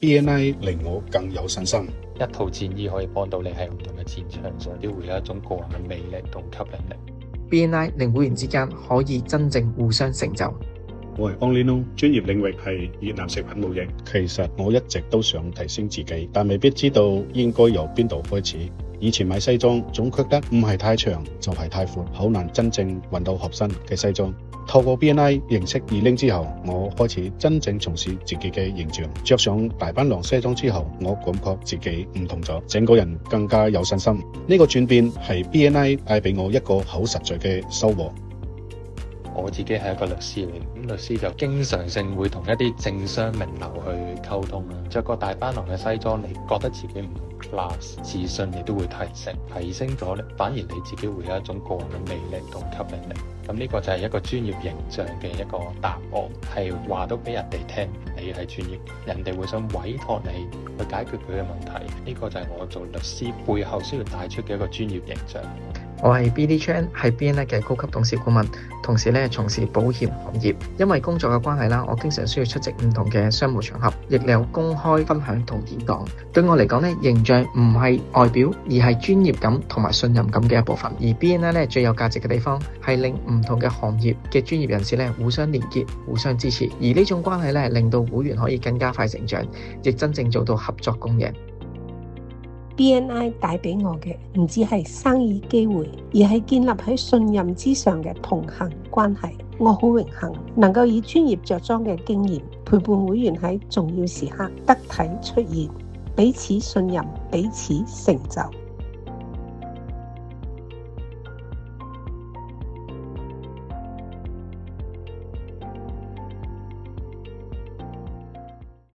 BNI 令我更有信心。一套戰衣可以幫到你喺唔同嘅戰場上都會有一種個人嘅魅力同吸引力。BNI 令會員之間可以真正互相成就。我係 Only Know， 專業領域係越南食品貿易。其實我一直都想提升自己，但未必知道應該由邊度開始。以前買西裝總覺得唔係太長就係太闊，好難真正揾到合身嘅西裝。透過 BNI 認識2Ling之後，我開始真正重視自己嘅形象。着上大班狼西裝之後，我感覺自己唔同咗，整個人更加有信心。呢個轉變係 BNI 帶俾我一個好實在嘅收穫。我自己係一個律師嚟，咁律師就經常性會同一啲政商名流去溝通啦。着個大班狼嘅西裝，你覺得自己唔同 class， 自信亦都會提升咗咧，反而你自己會有一種個人嘅魅力同吸引力。咁呢個就係一個專業形象嘅一個答案，係話到俾人哋聽，你係專業，人哋會想委託你去解決佢嘅問題。呢個就係我做律師背後需要帶出嘅一個專業形象。我係 Billy Chan， 係 BNI 嘅高級董事顧問，同時咧從事保險行業。因為工作嘅關係啦，我經常需要出席唔同嘅商務場合，亦有公開分享同演講。對我嚟講咧，形象唔係外表，而係專業感同埋信任感嘅一部分。而 BNI 咧最有價值嘅地方係令唔同嘅行業嘅專業人士咧互相連結、互相支持，而呢種關係咧令到會員可以更加快成長，亦真正做到合作共贏。BNI 帶俾我嘅唔止係生意機會，而係建立喺信任之上嘅同行關係。我好榮幸能夠以專業着裝嘅經驗陪伴會員喺重要時刻得體出現，彼此信任，彼此成就。